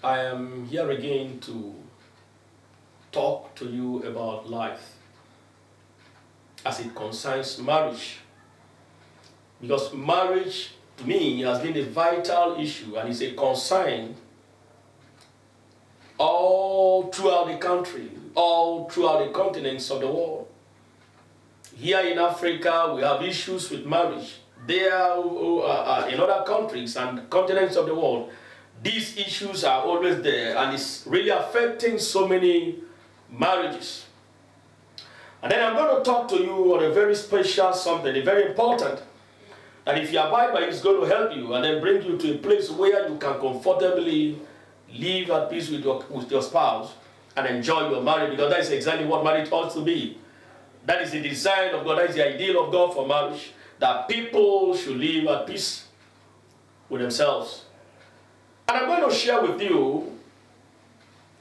I am here again to talk to you about life as it concerns marriage. Because marriage, to me, has been a vital issue and is a concern all throughout the country, all throughout the continents of the world. Here in Africa, we have issues with marriage. There, in other countries and continents of the world, these issues are always there, and it's really affecting so many marriages. And then I'm going to talk to you on a very special something, a very important, that if you abide by it, it's going to help you and then bring you to a place where you can comfortably live at peace with your spouse and enjoy your marriage, because that is exactly what marriage ought to be. That is the design of God, that is the ideal of God for marriage, that people should live at peace with themselves. And I'm going to share with you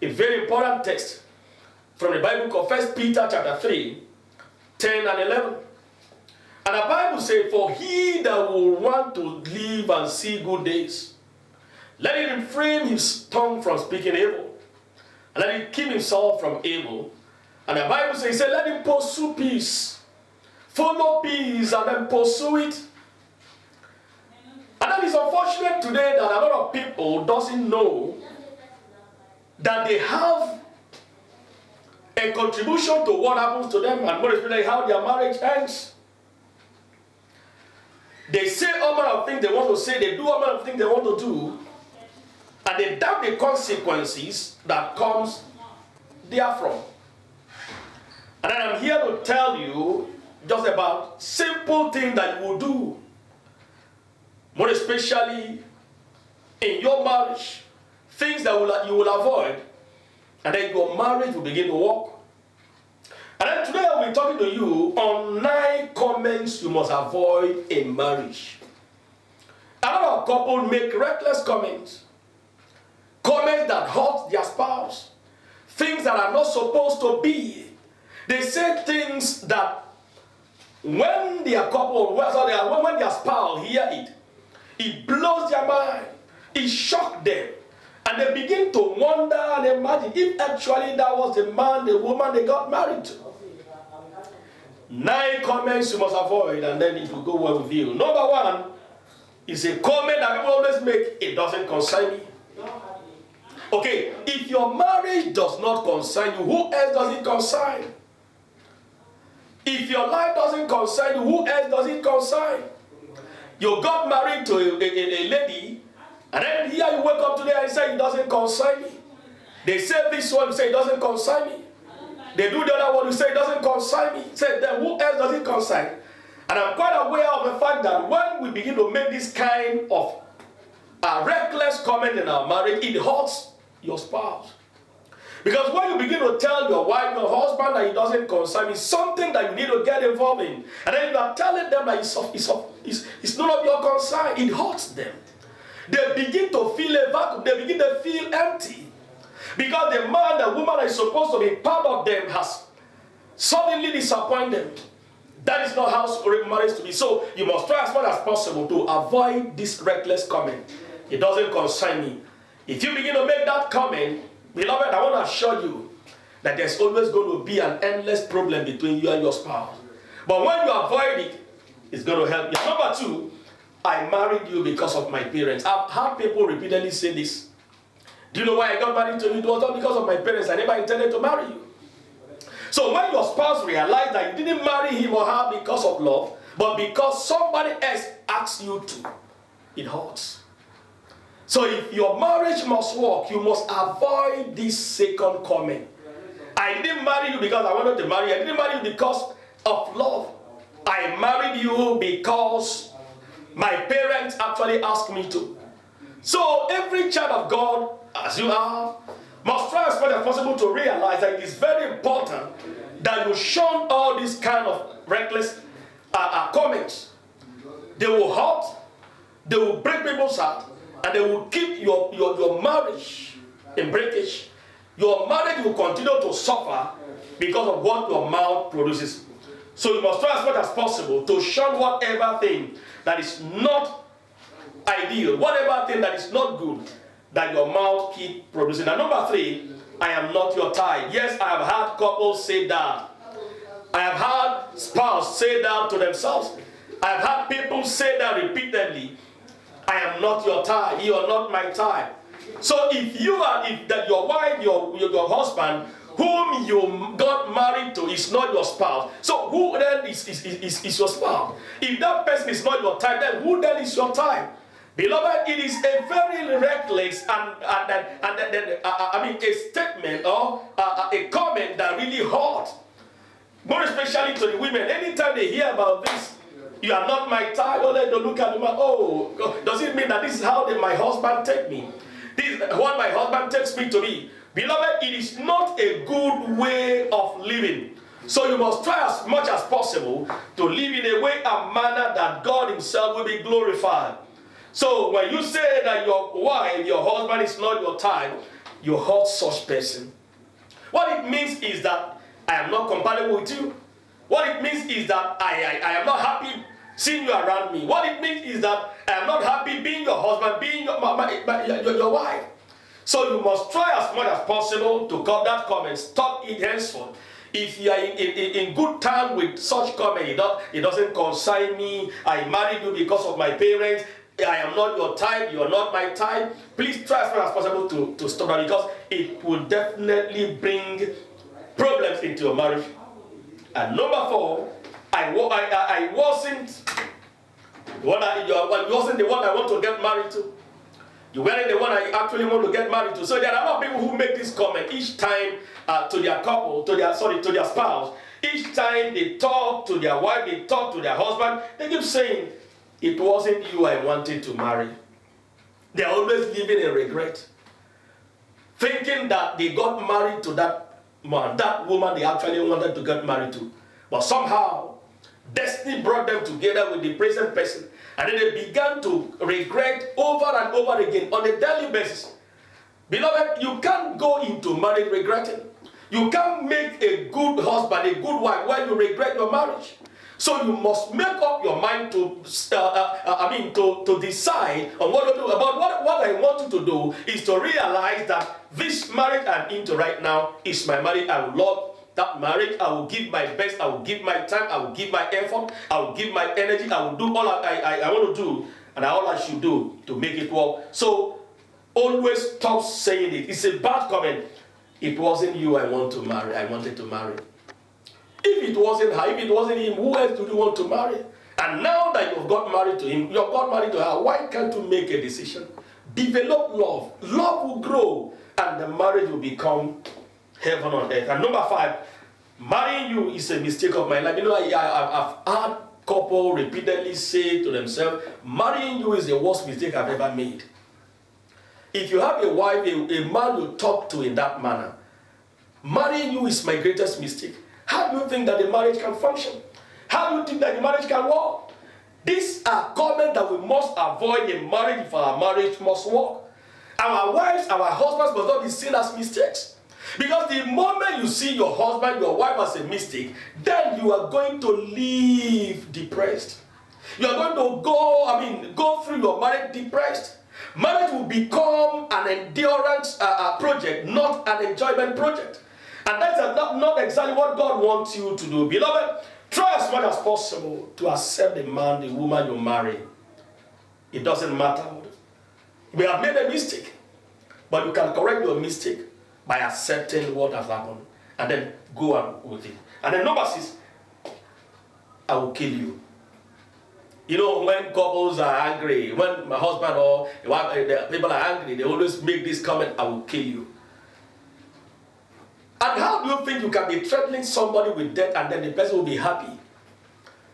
a very important text from the Bible of 1 Peter chapter 3, 10 and 11. And the Bible says, "For he that will want to live and see good days, let him refrain his tongue from speaking evil, and let him keep himself from evil." And the Bible says, "Let him pursue peace, follow peace, and then pursue it." And that is unfortunate today that a lot of people doesn't know that they have a contribution to what happens to them, and more especially how their marriage ends. They say all manner of things they want to say, they do all manner of things they want to do, and they doubt the consequences that comes therefrom. And then I'm here to tell you just about simple things that you will do, more especially in your marriage, things that you will avoid, and then your marriage will begin to work. And then today I'll be talking to you on 9 comments you must avoid in marriage. A lot of couples make reckless comments, comments that hurt their spouse, things that are not supposed to be. They say things that when their couple, when their spouse hear it, it blows their mind, it shocks them, and they begin to wonder and imagine if actually that was the man, the woman they got married to. 9 comments you must avoid, and then it will go well with you. Number 1 is a comment that people always make: "It doesn't concern me." Okay, if your marriage does not concern you, who else does it concern? If your life doesn't concern you, who else does it concern? You got married to a lady, and then here you wake up today and say, "It doesn't concern me." They say this one, you say, "It doesn't concern me." They do the other one, you say, "It doesn't concern me." Say, then who else does it concern? And I'm quite aware of the fact that when we begin to make this kind of reckless comment in our marriage, it hurts your spouse. Because when you begin to tell your wife, your husband, that it doesn't concern me, something that you need to get involved in, and then you are telling them that it's none of your concern, it hurts them. They begin to feel a vacuum, they begin to feel empty. Because the man, the woman that is supposed to be part of them has suddenly disappointed them. That is not how marriage to be. So you must try as much as possible to avoid this reckless comment. "It doesn't concern me." If you begin to make that comment, beloved, I want to assure you that there's always going to be an endless problem between you and your spouse. But when you avoid it, it's going to help you. Number 2, "I married you because of my parents." I've heard people repeatedly say this. "Do you know why I got married to you? It was not because of my parents. I never intended to marry you." So when your spouse realizes that you didn't marry him or her because of love, but because somebody else asked you to, it hurts. So if your marriage must work, you must avoid this second comment. "I didn't marry you because I wanted to marry you. I didn't marry you because of love. I married you because my parents actually asked me to." So every child of God, as you are, must try as much as possible to realize that it is very important that you shun all these kind of reckless comments. They will hurt, they will break people's heart, and they will keep your marriage in breakage. Your marriage will continue to suffer because of what your mouth produces. So you must try as much as possible to shun whatever thing that is not ideal, whatever thing that is not good, that your mouth keep producing. And number 3, I am not your type. Yes, I have had couples say that. I have had spouses say that to themselves. I have had people say that repeatedly. I am not your type. You are not my type. So if that your wife, your husband, whom you got married to is not your spouse, so who then is your spouse? If that person is not your type, then who then is your type? Beloved, it is a very reckless a statement or a comment that really hurts. More especially to the women. Anytime they hear about this, you are not my type, or they look at them, oh, does it mean that this is how my husband take me? This is what my husband takes me to be. Beloved, it is not a good way of living. So you must try as much as possible to live in a way and manner that God himself will be glorified. So when you say that your wife, your husband is not your type, you hurt such person. What it means is that I am not compatible with you. What it means is that I am not happy seeing you around me. What it means is that I am not happy being your husband, being your wife. So you must try as much as possible to cut that comment, stop it henceforth. If you are in good time with such comment, it doesn't concern me, I married you because of my parents, I am not your type, you are not my type, please try as much as possible to stop that, because it will definitely bring problems into your marriage. And number 4, I wasn't the one I want to get married to. You weren't the one I actually want to get married to. So there are a lot of people who make this comment each time to their couple, to their spouse. Each time they talk to their wife, they talk to their husband, they keep saying, it wasn't you I wanted to marry. They are always living in regret, thinking that they got married to that man, that woman they actually wanted to get married to. But somehow, destiny brought them together with the present person. And then they began to regret over and over again on a daily basis. Beloved, you can't go into marriage regretting. You can't make a good husband, a good wife, when you regret your marriage. So you must make up your mind to decide on what to do. About what I want you to do is to realize that this marriage I'm into right now is my marriage. I will love that marriage. I will give my best. I will give my time. I will give my effort. I will give my energy. I will do all I want to do, and all I should do to make it work. So always stop saying it. It's a bad comment. It wasn't you I want to marry. I wanted to marry. If it wasn't her, if it wasn't him, who else do you want to marry? And now that you've got married to him, you've got married to her, why can't you make a decision? Develop love. Love will grow, and the marriage will become heaven on earth. And number 5, marrying you is a mistake of my life. You know, I've had couple repeatedly say to themselves, marrying you is the worst mistake I've ever made. If you have a wife, a man you talk to in that manner, marrying you is my greatest mistake. How do you think that the marriage can function? How do you think that the marriage can work? These are comments that we must avoid in marriage if our marriage must work. Our wives, our husbands must not be seen as mistakes. Because the moment you see your husband, your wife as a mistake, then you are going to live depressed. You are going to go through your marriage depressed. Marriage will become an endurance project, not an enjoyment project. And that's not exactly what God wants you to do. Beloved, try as much as possible to accept the man, the woman you marry. It doesn't matter. We have made a mistake, but you can correct your mistake by accepting what has happened and then go on with it. And then number 6, I will kill you. You know, when couples are angry, when my husband or the people are angry, they always make this comment, I will kill you. And how do you think you can be threatening somebody with death and then the person will be happy?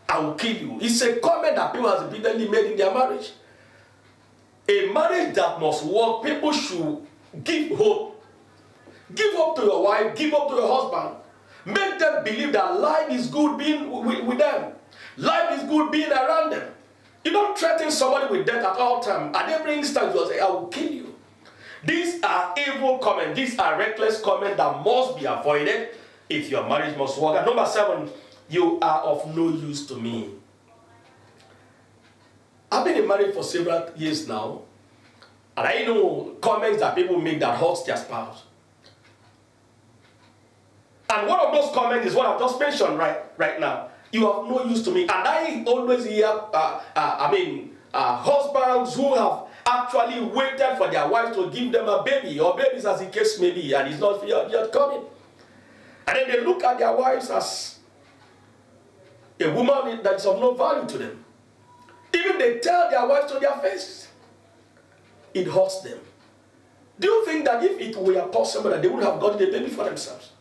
I will kill you. It's a comment that people have repeatedly made in their marriage. A marriage that must work, people should give hope. Give hope to your wife, give hope to your husband. Make them believe that life is good being with them. Life is good being around them. You don't threaten somebody with death at all times. At every instant, you say, I will kill you. These are evil comments. These are reckless comments that must be avoided if your marriage must work. And number 7, you are of no use to me. I've been in marriage for several years now, And I know comments that people make that hurts their spouse. And one of those comments is what I've just mentioned right now. You have no use to me. And I always hear, husbands who have actually waited for their wives to give them a baby, or babies as the case may be, and it's not yet coming. And then they look at their wives as a woman that is of no value to them. Even they tell their wives to their face. It hurts them. Do you think that if it were possible that they would have gotten a baby for themselves?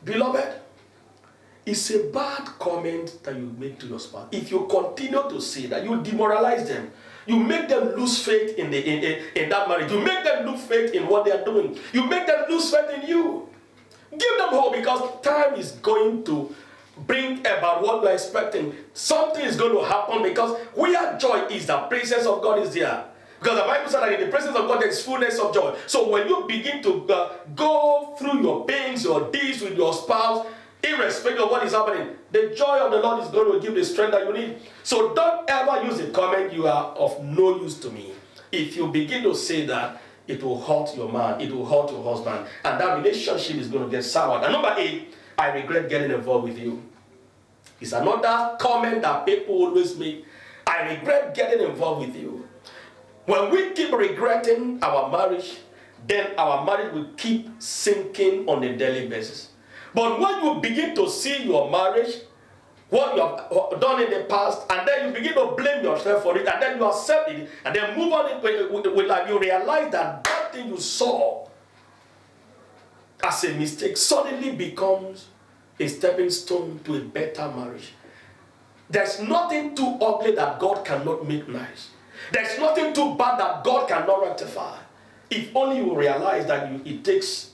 Beloved, it's a bad comment that you make to your spouse. If you continue to say that, you demoralize them. You make them lose faith in that marriage. You make them lose faith in what they are doing. You make them lose faith in you. Give them hope, because time is going to bring about what we are expecting. Something is going to happen, because where joy is, the presence of God is there. Because the Bible said that in the presence of God there is fullness of joy. So when you begin to go through your pains, your deeds with your spouse, irrespective of what is happening, the joy of the Lord is going to give the strength that you need. So don't ever use the comment, "You are of no use to me." If you begin to say that, it will hurt your man, it will hurt your husband, and that relationship is going to get soured. And number 8, "I regret getting involved with you." It's another comment that people always make. "I regret getting involved with you." When we keep regretting our marriage, then our marriage will keep sinking on a daily basis. But when you begin to see your marriage, what you have done in the past, and then you begin to blame yourself for it, and then you accept it, and then move on with life, you realize that that thing you saw as a mistake suddenly becomes a stepping stone to a better marriage. There's nothing too ugly that God cannot make nice. There's nothing too bad that God cannot rectify. If only you realize that it takes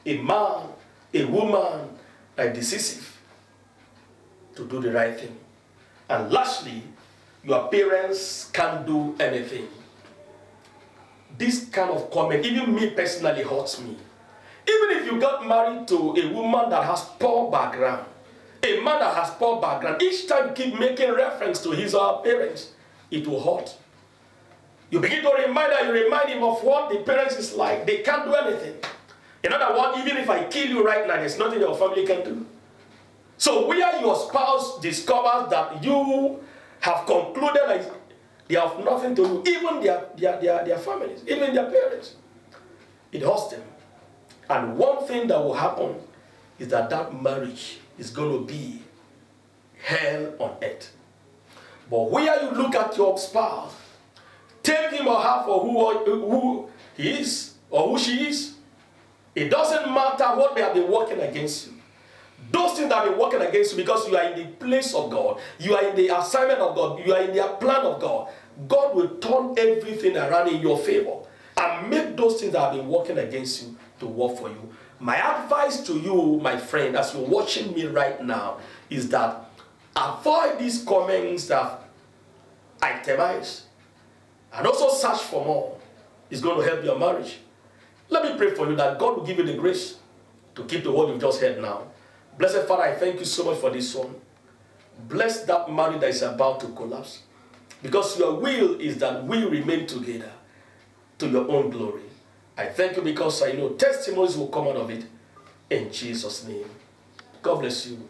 a man, a woman, a decisive to do the right thing. And lastly, your parents can't do anything. This kind of comment, even me personally, hurts me. Even if you got married to a woman that has poor background, a man that has poor background, each time you keep making reference to his or her parents, it will hurt. You begin to remind him of what the parents is like. They can't do anything. In other words, even if I kill you right now, there's nothing your family can do. So where your spouse discovers that you have concluded that they have nothing to do, even their families, even their parents, it hurts them. And one thing that will happen is that marriage is going to be hell on earth. But where you look at your spouse, take him or her for who he is or who she is, it doesn't matter what they have been working against you. Those things that have been working against you, because you are in the place of God, you are in the assignment of God, you are in the plan of God, God will turn everything around in your favor and make those things that have been working against you to work for you. My advice to you, my friend, as you're watching me right now, is that avoid these comments that itemize, and also search for more. It's going to help your marriage. Let me pray for you that God will give you the grace to keep the word you've just heard now. Blessed Father, I thank you so much for this one. Bless that marriage that is about to collapse, because your will is that we remain together to your own glory. I thank you because I know testimonies will come out of it. In Jesus' name. God bless you.